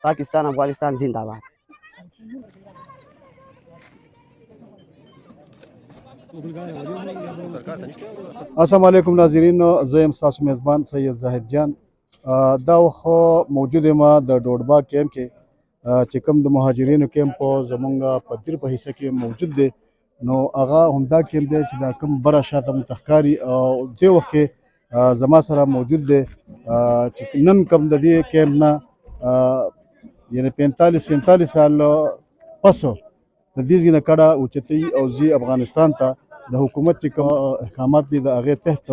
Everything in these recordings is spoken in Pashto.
पाकिस्तान अफगानिस्तान जिंदाबाद। السلام علیکم ناظرین، زه یم ستاسو میزبان سید زاهد جان. دا وخت موجود یم د ډوډبا کیمپ کې چې کوم د مهاجرینو کیمپ زمونږ په دیر په حصه کې موجود دی، نو هغه همدا کیمپ دی چې دا کوم بره شاته مو تښکاري او دې وخت کې زما سره موجود دی چې نن کوم د دې کیمپ نه یعنی 45 سال پس د دې ځای نه کډه اوچتوي او ځي افغانستان ته د حکومت چې کوم احکامات دي د هغې تحت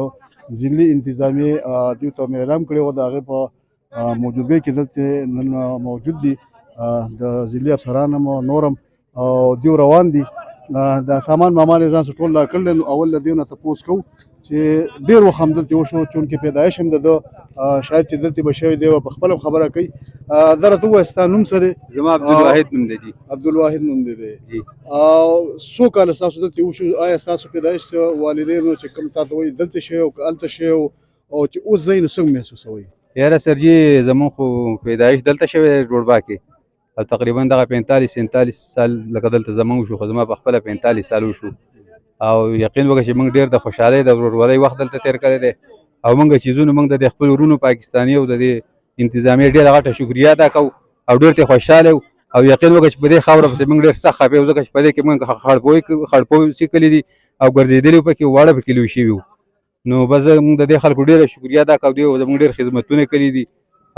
ضلعي انتظامیې دوی ته مې اعلان کړی و، د هغې په موجودګۍ کې دلته نن موجود دي د ضلعي افسران هم نورم او دوی روان دي. د سامان مامان یې ځان سره ټول لا کړل. نو اول له دوی نه تپوس کوو چې ډېر وخت همدلته وشو، چونکې پیدایش هم د ده شاید چې دلته به شوی دی، په خپله خبره کوي. دا راته ووایه ستا نوم څه دی؟ زما عبدالواحد نوم دی. جی عبدالواحد نوم دی. جی او څو کاله ستاسو دلته وشو؟ آیا ستاسو پیدایش والدینو چې کوم تا ته وایي دلته شوی او که هلته شوی او چې اوس ځئ نو څنګه محسوسوئ؟ یاره سر جی زمون خو پیدایش دلته شوی دی ډوډبا کې، او تقریبا دغه 45 سال لکه دلته زمونږ وشو، خو زما په خپله 45 سال وشو. او یقین وکړه چې موږ ډېر د خوشحالۍ د ورورولۍ وخت دلته تېر کړی دی، او موږ چیزونو موږ د خپلو وروڼو پاکستاني او د دې انتظامیې ډېره غټه شکریه ادا کوو او ډېر ترې خوشحاله یو. او یقین وکړه چې په دې خاوره پسې موږ ډېر سخت خفه یو، ځکه چې په دې کې موږ خړپوسي کلي دي او ګرځېدلي پکې واړه پکې لوی شوي وو. نو بس موږ د دې خلکو ډېره شکریه ادا کوو، دوی زموږ ډېر خدمتونه کړي دي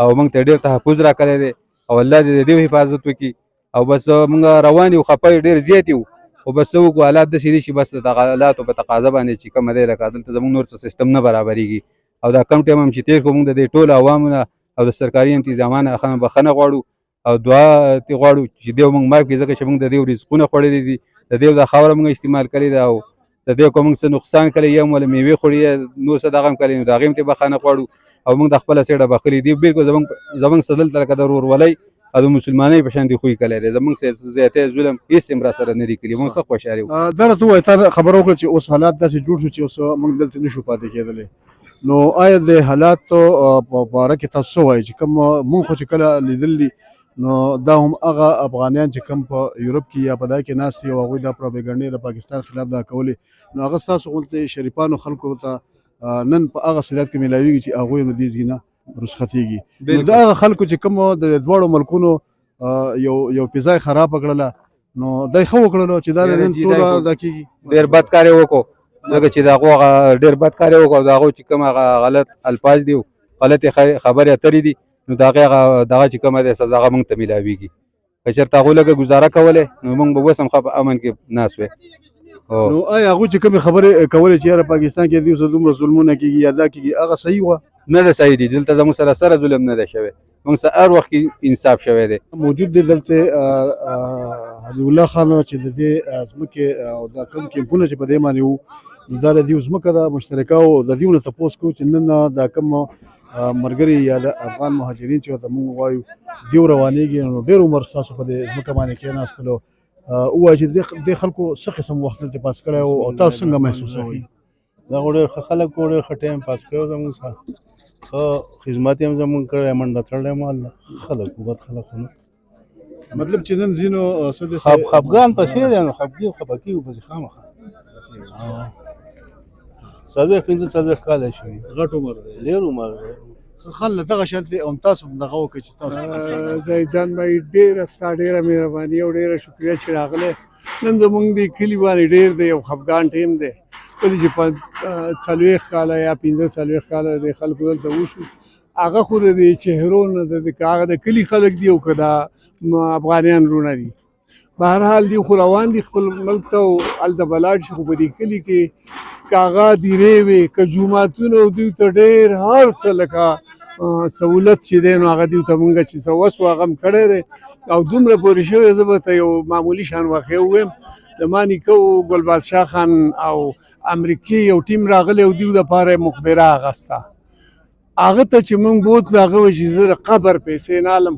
او موږ ته ډېر تحفظ راکړی دی، او الله دې د دې حفاظت وکړي. او بس موږ روان یو، خفه ډېر زیات یو، خو بس څه وکړو حالات داسې دي چې بس د دغه حالاتو په تقاضا باندې چې کومه دی لکه دلته زموږ نور څه سیسټم نه برابرېږي. او دا کم ټایم هم چې تېر کړو موږ د دې ټولو عوامو نه او د سرکاري انتظامانو بخښنه غواړو او دعا ترې غواړو چې دوی موږ معاف کړي، ځکه چې موږ د دوی رزقونه خوړلي دي، د دوی دا خاوره موږ استعمال کړې ده، او د دوی که موږ څه نقصان کړی یا موږ میوې خوړي یا نور څه دغه هم کړی، نو د هغې هم ترې بخښنه غواړو. او موږ د خپله سیډه بخښلي دي، بلکل زموږ څه دلته لکه د ورورولۍ او د مسلمانۍ په شان دي خوی کړی دی، زموږ زیاتی ظلم هېڅ هم راسره نه دي کړي، موږ ښه خوشحال یو. دا راته ووایه تا خبره وکړه چې اوس حالات داسې جوړ شو چې اوس موږ دلته نه شو پاتې کېدلی، نو آیا د حالاتو په باره کې تاسو څه وایئ چې کوم موږ خو چې کله لیدلي نو دا هم هغه افغانیان چې کوم په یورپ کې یا په دا کې ناست دي او هغوی دا پروپاګنډې د پاکستان خلاف دا کولې، نو هغه ستاسو غوندې شریفانو خلکو ته نن په هغه صورت کې میلاویږي چې هغوی نو دې ځای نه رخصتېږي. نو د هغه خلکو چې کوم د دواړو ملکونو یو فضا یې خرابه کړله، نو دا یې ښه وکړلو چې دا نن ټوله دا کېږي. ډېر بد کار یې وکړو، ځکه چې د هغو هغه ډېر بد کار یې وکړو، د هغو چې کوم هغه غلط الفاظ دي او غلطې خبرې اترې دي، نو د هغې هغه دغه چې کومه دی سزا هغه موږ ته میلاویږي. که چېرته هغوی لږه ګزاره کولی نو موږ به اوس هم ښه په امن کې ناست وی. نو آیا هغوی چې کومې خبرې کولې چې یاره پاکستان کې دوی سره دومره ظلمونه کېږي یا دا کېږي، هغه صحیح وه؟ نه ده صحیح دي، دلته زموږ سره ظلم نه ده شوی، موږ سره هر وخت کې انصاف شوی دی. موجود دی دلته حبیب الله خان چې د دې ځمکې او دا کوم کیمپونه چې په دې باندې وو، نو دا د دوی ځمکه ده مشترکه، او د دوی نه تپوس کوو چې نن دا کوم ملګري یا د افغان مهاجرین چې ورته موږ وایو دوی روانېږي، نو ډېر عمر ستاسو په دې ځمکه باندې کېناستلو، ووایه چې دې خلکو څه قسم وخت دلته پاس کړی او تاسو څنګه محسوسوئ؟ دا خو ډېر ښه خلک وو، ډېر ښه ټایم پاس کړی وو زموږ سره، ښه خدمت یې هم زموږ کړی، منډه تړلی یم، الله خلک وو، بد خلک وو نه. مطلب چې نن ځینو خفګان پسې دی، نو خفګي وو پسې خامخا. 40-45 کاله شوي، غټ عمر دی، ډېر عمر دی. خل دغه شانتې هم تاسو دغه وکړئ چې تاسو زاهد جان بھائی ډېره ستا ډېره مهرباني او ډېره شکریه چې راغلی. نن زموږ دې کلي باندې ډېر دی یو خفګان ټیم دی، کله چې په 40 کاله یا 45 کاله د خلکو دلته وشو، هغه خو د دې چهرو نه د هغه د کلي خلک دي او که د افغانیان وروڼه دي، بهرحال دی خو روان دي خپل ملک ته او هلته به لاړ شي، خو په دې کلي کې که هغه دیرې وې که جوماتونه دوی ته ډېر هر څه لکه سهولت چې دی نو هغه دوی ته مونږ چې څه وس وو هغه هم کړی دی، او دومره پورې شوی زه به ته یو معمولي شان واقعه ووایم. د ما نیکه و ګل بادشاه خان او امریکې یو ټیم راغلی او دوی دپاره یې مخبره اخسته، هغه ته چې مونږ بوتلو هغه وایي چې زه د قبر پیسې نه الم،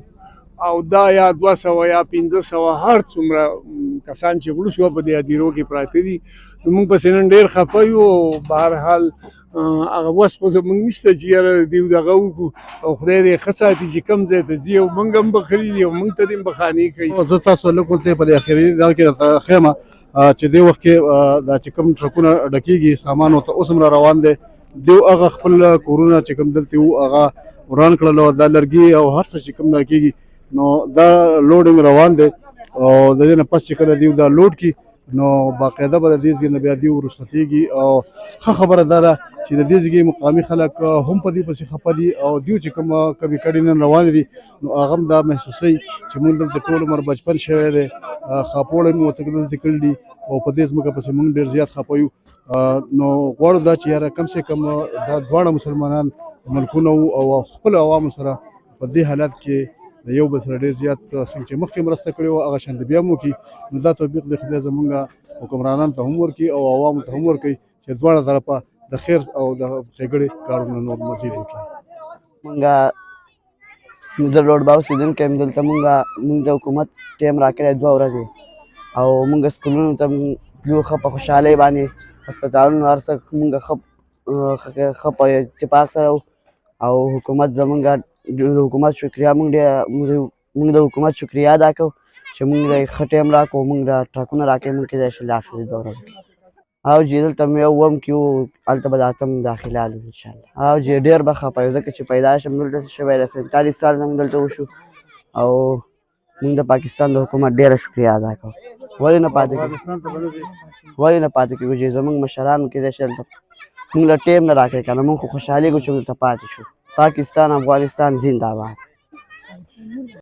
او دا یا 200 یا 500 هر څومره کسان چې وړو شو په دې هدیرو کې پراته دي نو موږ پسې نن ډېر خفه یو او بهرحال هغه وس خو زموږ نشته چې یاره دیو دغه وکړو او خدای دې ښه ساتي چې کوم ځای ته ځي او موږ هم بخلي دي او موږ ته دې هم بخانې کوي. زه تاسو لږ ورته په دې اخري دا کې درته ښیم چې دې وخت کې دا چې کوم ټرکونه ډکېږي سامان ورته اوس هم را روان دی دیو هغه خپل کورونه چې کوم دلته وو هغه وران کړل او دا لرګي او هر څه چې کوم دا کېږي نو دا لوډینګ روان دی او د دې نه پس چې کله دیو دا لوډ کړي نو باقاعده به د دې ځای نه بیا دیو رخصتېږي او ښه خبره دا ده چې د دې ځای مقامي خلک هم په دې پسې خفه دي او دیو چې کوم کبي کډې نن روانې دي نو هغه هم دا محسوسوي چې موږ دلته ټول عمر بچپن شوی دی خاپوړی مو ورته دلته کړي دي او په دې ځمکه پسې موږ ډېر زیات خفه یو نو غواړو دا چې یاره کم سے کم دا دواړه مسلمانان ملکونه وو او خپل عوامو سره په دې حالت کې د یو بل سره ډېر زیات څنګه چې مخکې مرسته کړې وه هغه شان بیا هم وکړي نو دا توفیق د خدای زمونږ حکمرانانو ته هم ورکړي او عوامو ته هم ورکړي چې دواړه طرفه د خیر او د ښېګړې کارونه نور مزید وکړي. مونږ د لوډ با اوسېدونکی یم دلته مونږ د حکومت ټایم راکړی 2 ورځې او مونږ سکولونو ته تلو ښه په خوشحالۍ باندې هسپتالونو هر څه مونږ ښه په اتفاق سره او حکومت زمونږ د حکومت شکریا مونږ د حکومت شکریا ادا کوو چې مونږ له ښه ټایم راکړو مونږ له ټرکونه راکړی مونږ کېدای شي لاړ شو 2 ورځو کې او چې دلته مې اووم کې وو هلته به د اتم داخله الو انشاءالله او چې ډېر به خفه یو ځکه چې پیدا شم دلته شوی دی 47 سال زموږ دلته وشو او مونږ د پاکستان د حکومت ډېره شکریا ادا کوو ولې نه پاتې کېږو چې زموږ مشرانو کېدای شي دلته مونږ له ټایم نه راکړی که نه مونږ خو خوشحالېږو چې دلته پاتې شو. پاکستان افغانستان زنده باد.